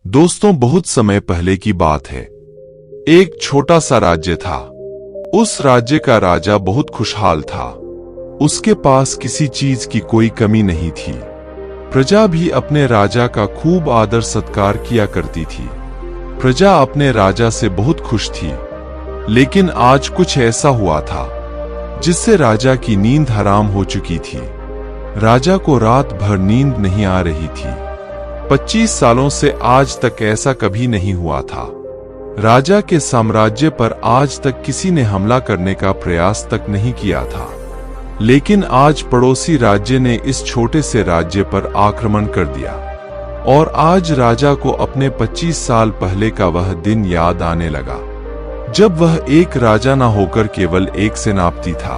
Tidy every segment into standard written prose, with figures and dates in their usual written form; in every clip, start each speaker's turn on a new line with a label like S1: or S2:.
S1: दोस्तों, बहुत समय पहले की बात है। एक छोटा सा राज्य था। उस राज्य का राजा बहुत खुशहाल था। उसके पास किसी चीज की कोई कमी नहीं थी। प्रजा भी अपने राजा का खूब आदर सत्कार किया करती थी। प्रजा अपने राजा से बहुत खुश थी। लेकिन आज कुछ ऐसा हुआ था जिससे राजा की नींद हराम हो चुकी थी। राजा को रात भर नींद नहीं आ रही थी। 25 सालों से आज तक ऐसा कभी नहीं हुआ था। राजा के साम्राज्य पर आज तक किसी ने हमला करने का प्रयास तक नहीं किया था। लेकिन आज पड़ोसी राज्य ने इस छोटे से राज्य पर आक्रमण कर दिया। और आज राजा को अपने 25 साल पहले का वह दिन याद आने लगा, जब वह एक राजा न होकर केवल एक सेनापति था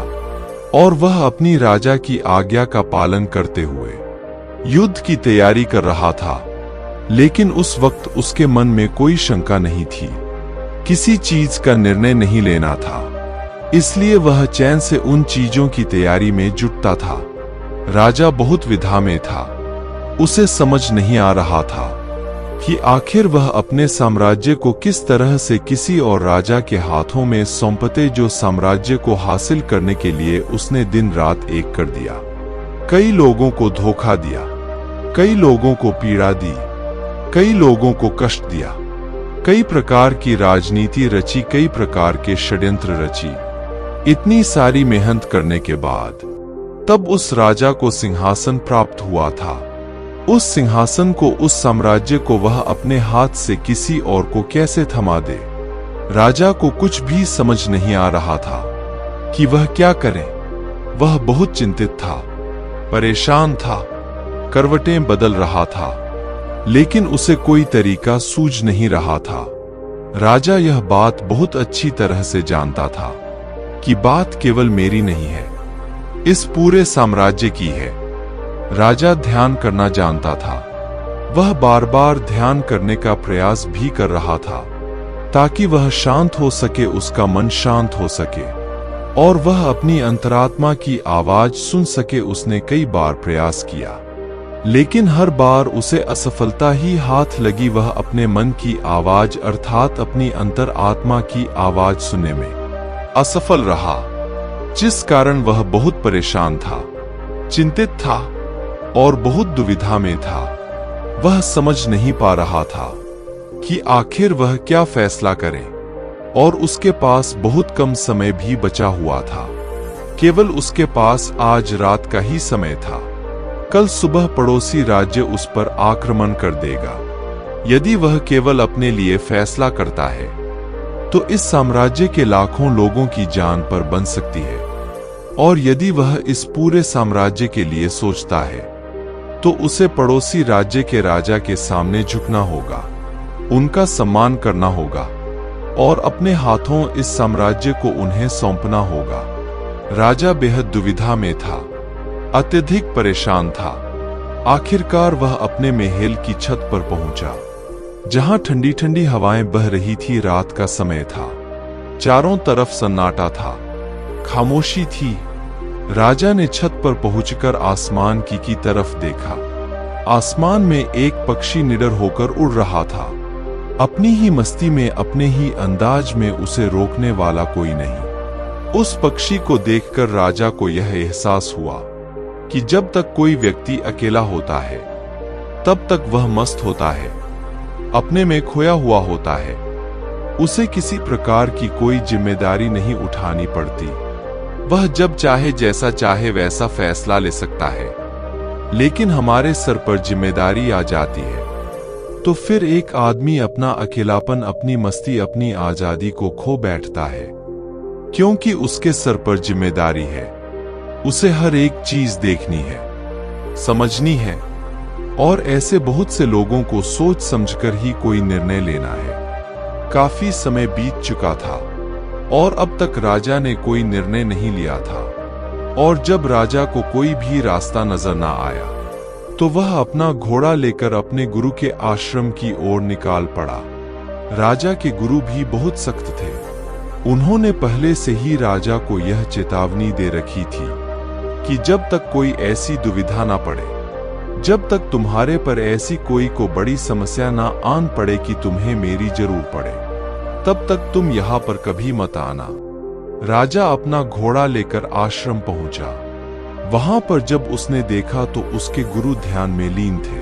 S1: और वह अपनी राजा की आज्ञा का पालन करते हुए युद्ध की तैयारी कर रहा था। लेकिन उस वक्त उसके मन में कोई शंका नहीं थी। किसी चीज का निर्णय नहीं लेना था, इसलिए वह चैन से उन चीजों की तैयारी में जुटता था। राजा बहुत विधा में था। उसे समझ नहीं आ रहा था कि आखिर वह अपने साम्राज्य को किस तरह से किसी और राजा के हाथों में सौंपते, जो साम्राज्य को हासिल करने के लिए उसने दिन रात एक कर दिया। कई लोगों को धोखा दिया, कई लोगों को पीड़ा दी, कई लोगों को कष्ट दिया, कई प्रकार की राजनीति रची, कई प्रकार के षड्यंत्र रची। इतनी सारी मेहनत करने के बाद तब उस राजा को सिंहासन प्राप्त हुआ था। उस सिंहासन को, उस साम्राज्य को वह अपने हाथ से किसी और को कैसे थमा दे। राजा को कुछ भी समझ नहीं आ रहा था कि वह क्या करे। वह बहुत चिंतित था, परेशान था, करवटें बदल रहा था, लेकिन उसे कोई तरीका सूझ नहीं रहा था। राजा यह बात बहुत अच्छी तरह से जानता था कि बात केवल मेरी नहीं है, इस पूरे साम्राज्य की है। राजा ध्यान करना जानता था। वह बार बार ध्यान करने का प्रयास भी कर रहा था ताकि वह शांत हो सके, उसका मन शांत हो सके और वह अपनी अंतरात्मा की आवाज सुन सके। उसने कई बार प्रयास किया, लेकिन हर बार उसे असफलता ही हाथ लगी। वह अपने मन की आवाज अर्थात अपनी अंतर आत्मा की आवाज सुनने में असफल रहा, जिस कारण वह बहुत परेशान था, चिंतित था और बहुत दुविधा में था। वह समझ नहीं पा रहा था कि आखिर वह क्या फैसला करे और उसके पास बहुत कम समय भी बचा हुआ था। केवल उसके पास आज रात का ही समय था। कल सुबह पड़ोसी राज्य उस पर आक्रमण कर देगा। यदि वह केवल अपने लिए फैसला करता है तो इस साम्राज्य के लाखों लोगों की जान पर बन सकती है। और यदि वह इस पूरे साम्राज्य के लिए सोचता है तो उसे पड़ोसी राज्य के राजा के सामने झुकना होगा, उनका सम्मान करना होगा और अपने हाथों इस साम्राज्य को उन्हें सौंपना होगा। राजा बेहद दुविधा में था, अत्यधिक परेशान था। आखिरकार वह अपने महल की छत पर पहुंचा, जहां ठंडी ठंडी हवाएं बह रही थी। रात का समय था, चारों तरफ सन्नाटा था, खामोशी थी। राजा ने छत पर पहुंचकर आसमान की तरफ देखा। आसमान में एक पक्षी निडर होकर उड़ रहा था, अपनी ही मस्ती में, अपने ही अंदाज में। उसे रोकने वाला कोई नहीं। उस पक्षी को देखकर राजा को यह एहसास हुआ कि जब तक कोई व्यक्ति अकेला होता है तब तक वह मस्त होता है, अपने में खोया हुआ होता है। उसे किसी प्रकार की कोई जिम्मेदारी नहीं उठानी पड़ती। वह जब चाहे, जैसा चाहे वैसा फैसला ले सकता है। लेकिन हमारे सर पर जिम्मेदारी आ जाती है तो फिर एक आदमी अपना अकेलापन, अपनी मस्ती, अपनी आजादी को खो बैठता है, क्योंकि उसके सर पर जिम्मेदारी है। उसे हर एक चीज देखनी है, समझनी है और ऐसे बहुत से लोगों को सोच समझकर ही कोई निर्णय लेना है। काफी समय बीत चुका था और अब तक राजा ने कोई निर्णय नहीं लिया था। और जब राजा को कोई भी रास्ता नजर ना आया तो वह अपना घोड़ा लेकर अपने गुरु के आश्रम की ओर निकाल पड़ा। राजा के गुरु भी बहुत सख्त थे। उन्होंने पहले से ही राजा को यह चेतावनी दे रखी थी कि जब तक कोई ऐसी दुविधा ना पड़े जब तक तुम्हारे पर ऐसी कोई बड़ी समस्या ना आन पड़े कि तुम्हें मेरी जरूर पड़े, तब तक तुम यहाँ पर कभी मत आना। राजा अपना घोड़ा लेकर आश्रम पहुंचा। वहां पर जब उसने देखा तो उसके गुरु ध्यान में लीन थे।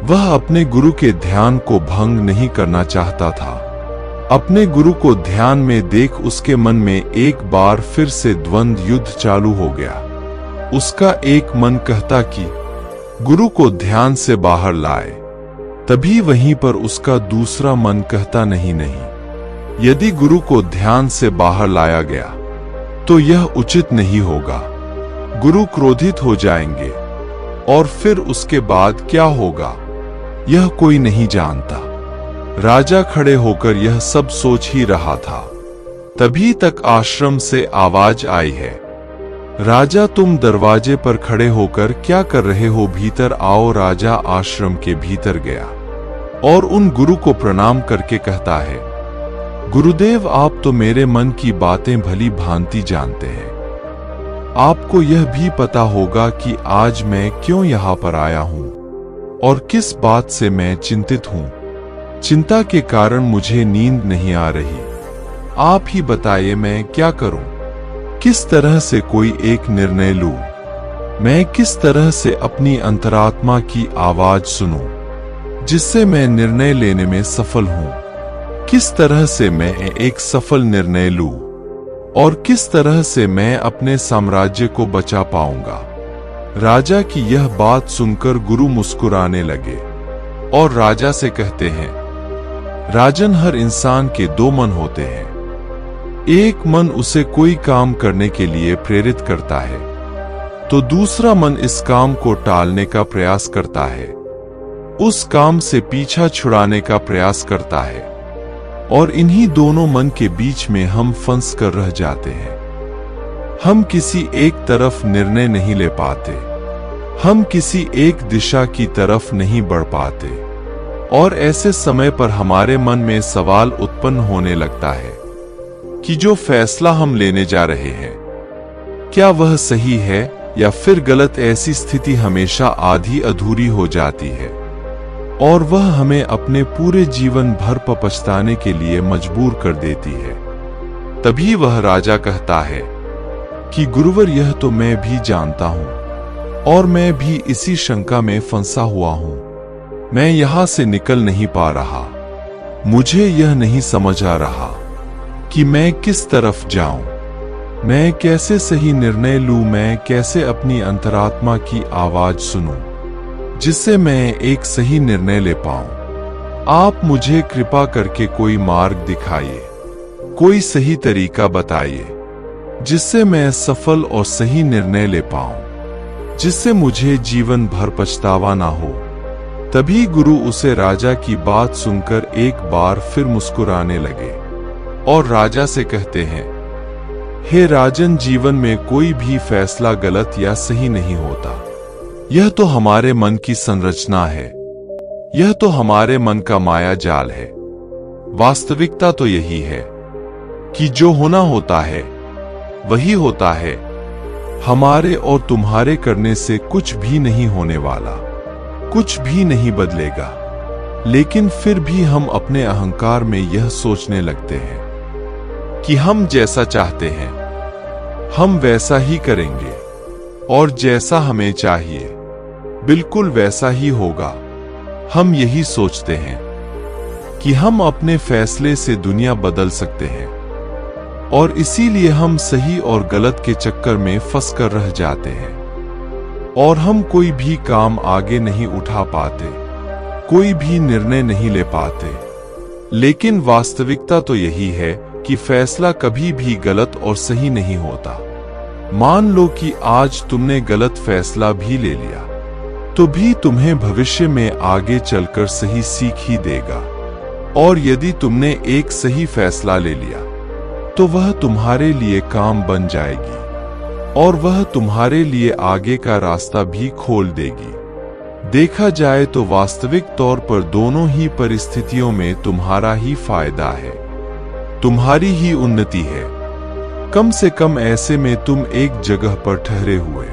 S1: वह अपने गुरु के ध्यान को भंग नहीं करना चाहता था। अपने गुरु को ध्यान में देख उसके मन में एक बार फिर से द्वंद्व युद्ध चालू हो गया। उसका एक मन कहता कि गुरु को ध्यान से बाहर लाए, तभी वहीं पर उसका दूसरा मन कहता नहीं, यदि गुरु को ध्यान से बाहर लाया गया तो यह उचित नहीं होगा। गुरु क्रोधित हो जाएंगे और फिर उसके बाद क्या होगा यह कोई नहीं जानता। राजा खड़े होकर यह सब सोच ही रहा था, तभी तक आश्रम से आवाज आई है, राजा तुम दरवाजे पर खड़े होकर क्या कर रहे हो, भीतर आओ। राजा आश्रम के भीतर गया और उन गुरु को प्रणाम करके कहता है, गुरुदेव आप तो मेरे मन की बातें भली भांति जानते हैं। आपको यह भी पता होगा कि आज मैं क्यों यहाँ पर आया हूँ और किस बात से मैं चिंतित हूँ। चिंता के कारण मुझे नींद नहीं आ रही। आप ही बताइए मैं क्या करूं, किस तरह से कोई एक निर्णय लूं, मैं किस तरह से अपनी अंतरात्मा की आवाज सुनूं जिससे मैं निर्णय लेने में सफल हूं। किस तरह से मैं एक सफल निर्णय लूं और किस तरह से मैं अपने साम्राज्य को बचा पाऊंगा। राजा की यह बात सुनकर गुरु मुस्कुराने लगे और राजा से कहते हैं, राजन हर इंसान के दो मन होते हैं। एक मन उसे कोई काम करने के लिए प्रेरित करता है तो दूसरा मन इस काम को टालने का प्रयास करता है, उस काम से पीछा छुड़ाने का प्रयास करता है और इन्हीं दोनों मन के बीच में हम फंस कर रह जाते हैं। हम किसी एक तरफ निर्णय नहीं ले पाते, हम किसी एक दिशा की तरफ नहीं बढ़ पाते और ऐसे समय पर हमारे मन में सवाल उत्पन्न होने लगता है कि जो फैसला हम लेने जा रहे हैं क्या वह सही है या फिर गलत। ऐसी स्थिति हमेशा आधी अधूरी हो जाती है और वह हमें अपने पूरे जीवन भर पछताने के लिए मजबूर कर देती है। तभी वह राजा कहता है कि गुरुवर यह तो मैं भी जानता हूं और मैं भी इसी शंका में फंसा हुआ हूं। मैं यहां से निकल नहीं पा रहा। मुझे यह नहीं समझ आ रहा कि मैं किस तरफ जाऊं, मैं कैसे सही निर्णय लूं, मैं कैसे अपनी अंतरात्मा की आवाज सुनूं जिससे मैं एक सही निर्णय ले पाऊं। आप मुझे कृपा करके कोई मार्ग दिखाइए, कोई सही तरीका बताइए जिससे मैं सफल और सही निर्णय ले पाऊं, जिससे मुझे जीवन भर पछतावा ना हो। तभी गुरु उसे राजा की बात सुनकर एक बार फिर मुस्कुराने लगे और राजा से कहते हैं, हे राजन, जीवन में कोई भी फैसला गलत या सही नहीं होता। यह तो हमारे मन की संरचना है, यह तो हमारे मन का माया जाल है। वास्तविकता तो यही है कि जो होना होता है वही होता है। हमारे और तुम्हारे करने से कुछ भी नहीं होने वाला, कुछ भी नहीं बदलेगा। लेकिन फिर भी हम अपने अहंकार में यह सोचने लगते हैं कि हम जैसा चाहते हैं हम वैसा ही करेंगे और जैसा हमें चाहिए बिल्कुल वैसा ही होगा। हम यही सोचते हैं कि हम अपने फैसले से दुनिया बदल सकते हैं और इसीलिए हम सही और गलत के चक्कर में फंस कर रह जाते हैं और हम कोई भी काम आगे नहीं उठा पाते, कोई भी निर्णय नहीं ले पाते। लेकिन वास्तविकता तो यही है कि फैसला कभी भी गलत और सही नहीं होता। मान लो कि आज तुमने गलत फैसला भी ले लिया तो भी तुम्हें भविष्य में आगे चलकर सही सीख ही देगा, और यदि तुमने एक सही फैसला ले लिया तो वह तुम्हारे लिए काम बन जाएगी और वह तुम्हारे लिए आगे का रास्ता भी खोल देगी। देखा जाए तो वास्तविक तौर पर दोनों ही परिस्थितियों में तुम्हारा ही फायदा है, तुम्हारी ही उन्नति है। कम से कम ऐसे में तुम एक जगह पर ठहरे हुए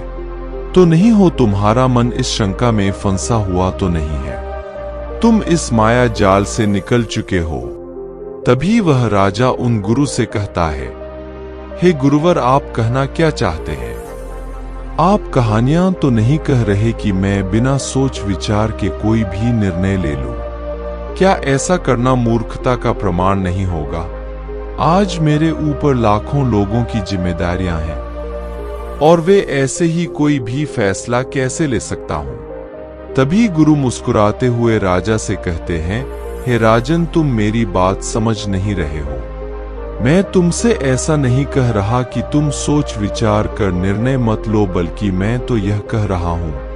S1: तो नहीं हो, तुम्हारा मन इस शंका में फंसा हुआ तो नहीं है, तुम इस माया जाल से निकल चुके हो। तभी वह राजा उन गुरु से कहता है, हे गुरुवर, आप कहना क्या चाहते हैं? आप कहानियां तो नहीं कह रहे कि मैं बिना सोच विचार के कोई भी निर्णय ले लूं? क्या ऐसा करना मूर्खता का प्रमाण नहीं होगा? आज मेरे ऊपर लाखों लोगों की जिम्मेदारियां हैं और वे ऐसे ही कोई भी फैसला कैसे ले सकता हूं? तभी गुरु मुस्कुराते हुए राजा से कहते हैं, हे राजन, तुम मेरी बात समझ नहीं रहे हो। मैं तुमसे ऐसा नहीं कह रहा कि तुम सोच विचार कर निर्णय मत लो, बल्कि मैं तो यह कह रहा हूं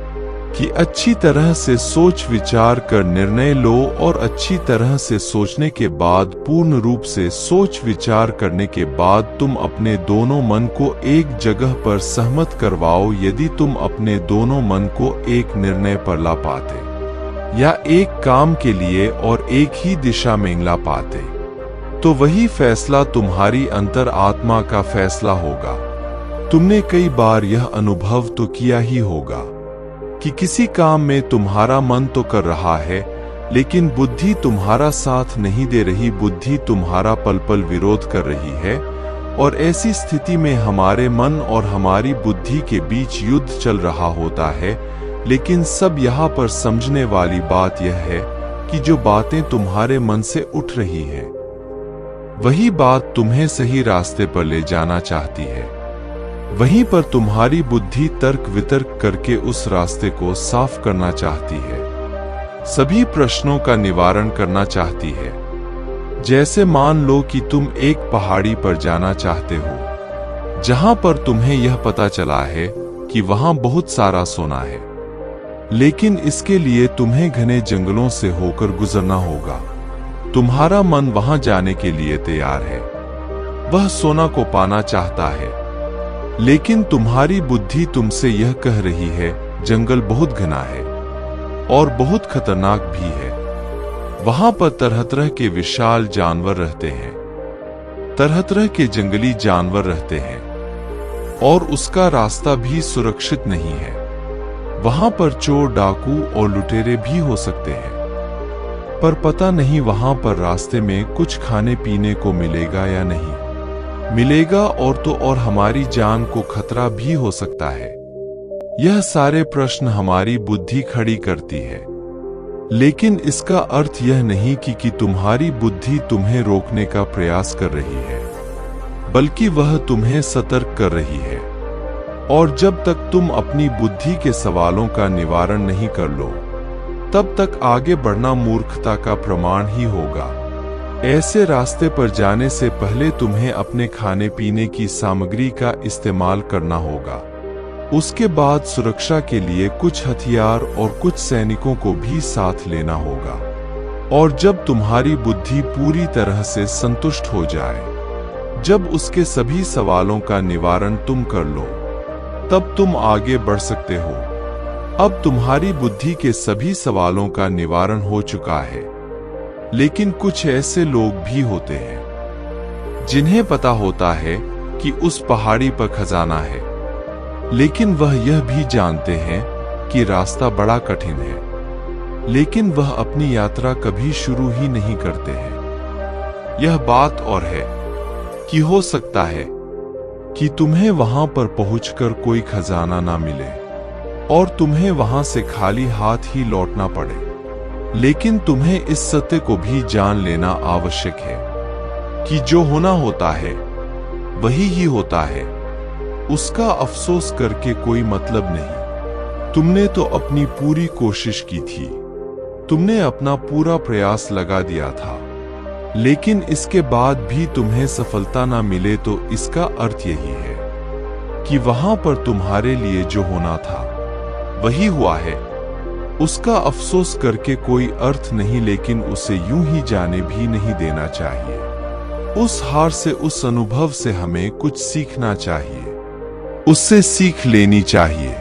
S1: कि अच्छी तरह से सोच विचार कर निर्णय लो और अच्छी तरह से सोचने के बाद, पूर्ण रूप से सोच विचार करने के बाद तुम अपने दोनों मन को एक जगह पर सहमत करवाओ। यदि तुम अपने दोनों मन को एक निर्णय पर ला पाते या एक काम के लिए और एक ही दिशा में ला पाते, तो वही फैसला तुम्हारी अंतर आत्मा का फैसला होगा। तुमने कई बार यह अनुभव तो किया ही होगा कि किसी काम में तुम्हारा मन तो कर रहा है, लेकिन बुद्धि तुम्हारा साथ नहीं दे रही, बुद्धि तुम्हारा पल पल विरोध कर रही है। और ऐसी स्थिति में हमारे मन और हमारी बुद्धि के बीच युद्ध चल रहा होता है। लेकिन सब यहाँ पर समझने वाली बात यह है कि जो बातें तुम्हारे मन से उठ रही है, वही बात तुम्हें सही रास्ते पर ले जाना चाहती है। वहीं पर तुम्हारी बुद्धि तर्क वितर्क करके उस रास्ते को साफ करना चाहती है, सभी प्रश्नों का निवारण करना चाहती है। जैसे मान लो कि तुम एक पहाड़ी पर जाना चाहते हो, जहां पर तुम्हें यह पता चला है कि वहां बहुत सारा सोना है, लेकिन इसके लिए तुम्हें घने जंगलों से होकर गुजरना होगा। तुम्हारा मन वहां जाने के लिए तैयार है, वह सोना को पाना चाहता है, लेकिन तुम्हारी बुद्धि तुमसे यह कह रही है, जंगल बहुत घना है और बहुत खतरनाक भी है। वहां पर तरह तरह के विशाल जानवर रहते हैं, तरह तरह के जंगली जानवर रहते हैं और उसका रास्ता भी सुरक्षित नहीं है। वहां पर चोर, डाकू और लुटेरे भी हो सकते हैं, पर पता नहीं वहां पर रास्ते में कुछ खाने पीने को मिलेगा या नहीं मिलेगा, और तो और हमारी जान को खतरा भी हो सकता है। यह सारे प्रश्न हमारी बुद्धि खड़ी करती है, लेकिन इसका अर्थ यह नहीं कि तुम्हारी बुद्धि तुम्हें रोकने का प्रयास कर रही है, बल्कि वह तुम्हें सतर्क कर रही है। और जब तक तुम अपनी बुद्धि के सवालों का निवारण नहीं कर लो, तब तक आगे बढ़ना मूर्खता का प्रमाण ही होगा। ऐसे रास्ते पर जाने से पहले तुम्हें अपने खाने पीने की सामग्री का इस्तेमाल करना होगा। उसके बाद सुरक्षा के लिए कुछ हथियार और कुछ सैनिकों को भी साथ लेना होगा। और जब तुम्हारी बुद्धि पूरी तरह से संतुष्ट हो जाए, जब उसके सभी सवालों का निवारण तुम कर लो, तब तुम आगे बढ़ सकते हो। अब तुम्हारी बुद्धि के सभी सवालों का निवारण हो चुका है, लेकिन कुछ ऐसे लोग भी होते हैं जिन्हें पता होता है कि उस पहाड़ी पर खजाना है, लेकिन वह यह भी जानते हैं कि रास्ता बड़ा कठिन है, लेकिन वह अपनी यात्रा कभी शुरू ही नहीं करते हैं। यह बात और है कि हो सकता है कि तुम्हें वहां पर पहुंचकर कोई खजाना ना मिले और तुम्हें वहां से खाली हाथ ही लौटना पड़े, लेकिन तुम्हें इस सत्य को भी जान लेना आवश्यक है कि जो होना होता है वही ही होता है। उसका अफसोस करके कोई मतलब नहीं। तुमने तो अपनी पूरी कोशिश की थी, तुमने अपना पूरा प्रयास लगा दिया था, लेकिन इसके बाद भी तुम्हें सफलता ना मिले, तो इसका अर्थ यही है कि वहां पर तुम्हारे लिए जो होना था वही हुआ है। उसका अफसोस करके कोई अर्थ नहीं, लेकिन उसे यूं ही जाने भी नहीं देना चाहिए। उस हार से, उस अनुभव से हमें कुछ सीखना चाहिए, उससे सीख लेनी चाहिए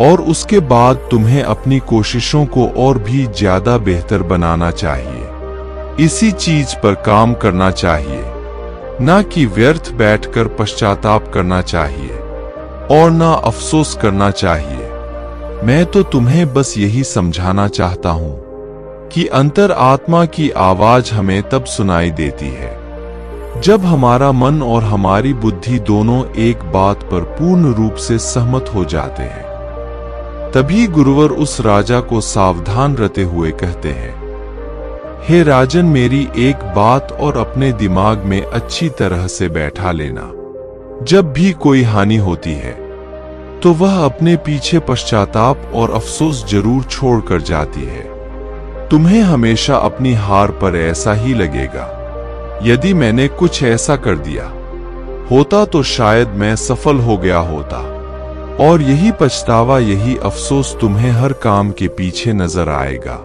S1: और उसके बाद तुम्हें अपनी कोशिशों को और भी ज्यादा बेहतर बनाना चाहिए। इसी चीज पर काम करना चाहिए, ना कि व्यर्थ बैठकर पश्चाताप करना चाहिए। और ना अफसोस करना चाहिए। मैं तो तुम्हें बस यही समझाना चाहता हूं कि अंतर आत्मा की आवाज हमें तब सुनाई देती है जब हमारा मन और हमारी बुद्धि दोनों एक बात पर पूर्ण रूप से सहमत हो जाते हैं। तभी गुरुवर उस राजा को सावधान रहते हुए कहते हैं, हे राजन, मेरी एक बात और अपने दिमाग में अच्छी तरह से बैठा लेना। जब भी कोई हानि होती है तो वह अपने पीछे पश्चाताप और अफसोस जरूर छोड़कर जाती है। तुम्हें हमेशा अपनी हार पर ऐसा ही लगेगा। यदि मैंने कुछ ऐसा कर दिया होता तो शायद मैं सफल हो गया होता, और यही पछतावा, यही अफसोस तुम्हें हर काम के पीछे नजर आएगा।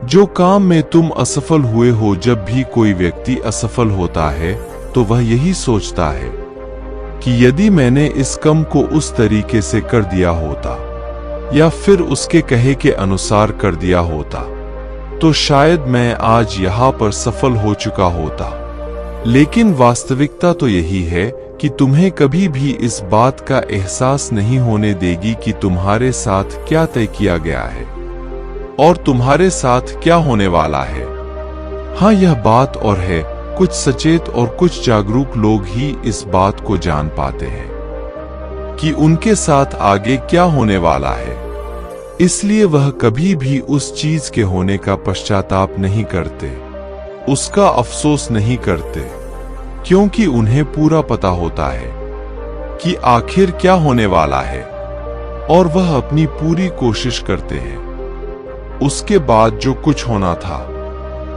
S1: जो काम में तुम असफल हुए हो, जब भी कोई व्यक्ति असफल होता है तो वह यही सोचता है कि यदि मैंने इस काम को उस तरीके से कर दिया होता या फिर उसके कहे के अनुसार कर दिया होता तो शायद मैं आज यहाँ पर सफल हो चुका होता। लेकिन वास्तविकता तो यही है कि तुम्हें कभी भी इस बात का एहसास नहीं होने देगी कि तुम्हारे साथ क्या तय किया गया है और तुम्हारे साथ क्या होने वाला है। हाँ, यह बात और है, कुछ सचेत और कुछ जागरूक लोग ही इस बात को जान पाते हैं कि उनके साथ आगे क्या होने वाला है। इसलिए वह कभी भी उस चीज के होने का पश्चाताप नहीं करते, उसका अफसोस नहीं करते, क्योंकि उन्हें पूरा पता होता है कि आखिर क्या होने वाला है और वह अपनी पूरी कोशिश करते हैं। उसके बाद जो कुछ होना था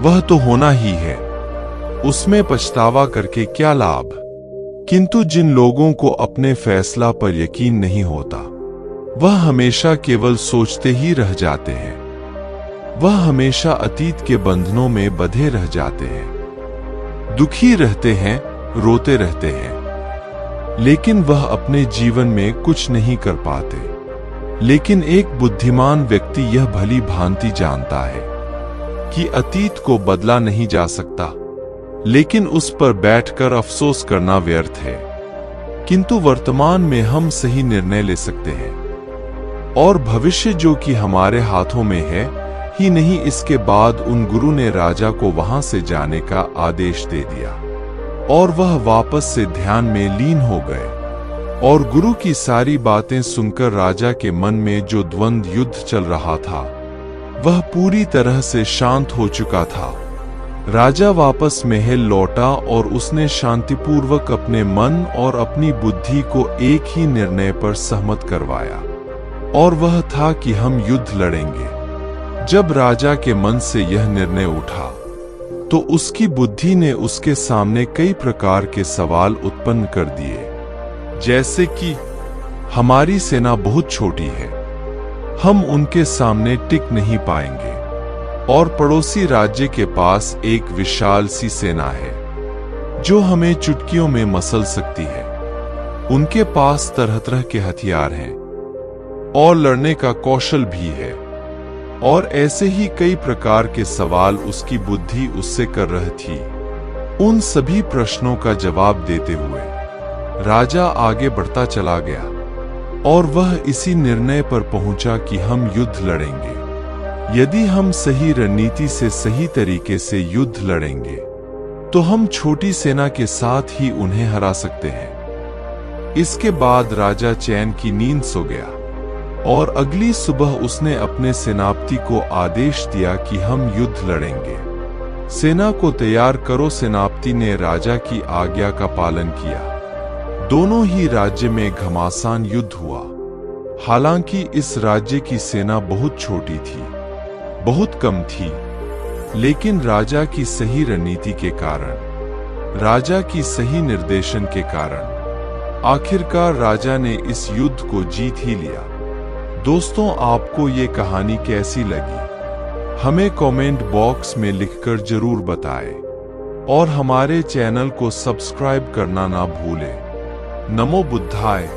S1: वह तो होना ही है, उसमें पछतावा करके क्या लाभ। किंतु जिन लोगों को अपने फैसला पर यकीन नहीं होता, वह हमेशा केवल सोचते ही रह जाते हैं। वह हमेशा अतीत के बंधनों में बंधे रह जाते हैं, दुखी रहते हैं, रोते रहते हैं, लेकिन वह अपने जीवन में कुछ नहीं कर पाते। लेकिन एक बुद्धिमान व्यक्ति यह भली भांति जानता है कि अतीत को बदला नहीं जा सकता, लेकिन उस पर बैठकर अफसोस करना व्यर्थ है। किंतु वर्तमान में हम सही निर्णय ले सकते हैं, और भविष्य जो कि हमारे हाथों में है ही नहीं। इसके बाद उन गुरु ने राजा को वहां से जाने का आदेश दे दिया और वह वापस से ध्यान में लीन हो गए। और गुरु की सारी बातें सुनकर राजा के मन में जो द्वंद्व युद्ध चल रहा था वह पूरी तरह से शांत हो चुका था। राजा वापस महल लौटा और उसने शांतिपूर्वक अपने मन और अपनी बुद्धि को एक ही निर्णय पर सहमत करवाया, और वह था कि हम युद्ध लड़ेंगे। जब राजा के मन से यह निर्णय उठा तो उसकी बुद्धि ने उसके सामने कई प्रकार के सवाल उत्पन्न कर दिए, जैसे कि हमारी सेना बहुत छोटी है, हम उनके सामने टिक नहीं पाएंगे, और पड़ोसी राज्य के पास एक विशाल सी सेना है जो हमें चुटकियों में मसल सकती है। उनके पास तरह तरह के हथियार हैं और लड़ने का कौशल भी है, और ऐसे ही कई प्रकार के सवाल उसकी बुद्धि उससे कर रही थी। उन सभी प्रश्नों का जवाब देते हुए राजा आगे बढ़ता चला गया, और वह इसी निर्णय पर पहुंचा कि हम युद्ध लड़ेंगे। यदि हम सही रणनीति से सही तरीके से युद्ध लड़ेंगे तो हम छोटी सेना के साथ ही उन्हें हरा सकते हैं। इसके बाद राजा चैन की नींद सो गया, और अगली सुबह उसने अपने सेनापति को आदेश दिया कि हम युद्ध लड़ेंगे। सेना को तैयार करो। सेनापति ने राजा की आज्ञा का पालन किया। दोनों ही राज्य में घमासान युद्ध हुआ। हालांकि इस राज्य की सेना बहुत छोटी थी, बहुत कम थी, लेकिन राजा की सही रणनीति के कारण, राजा की सही निर्देशन के कारण आखिरकार राजा ने इस युद्ध को जीत ही लिया। दोस्तों, आपको ये कहानी कैसी लगी हमें कमेंट बॉक्स में लिखकर जरूर बताएं, और हमारे चैनल को सब्सक्राइब करना ना भूलें। नमो बुद्धाय।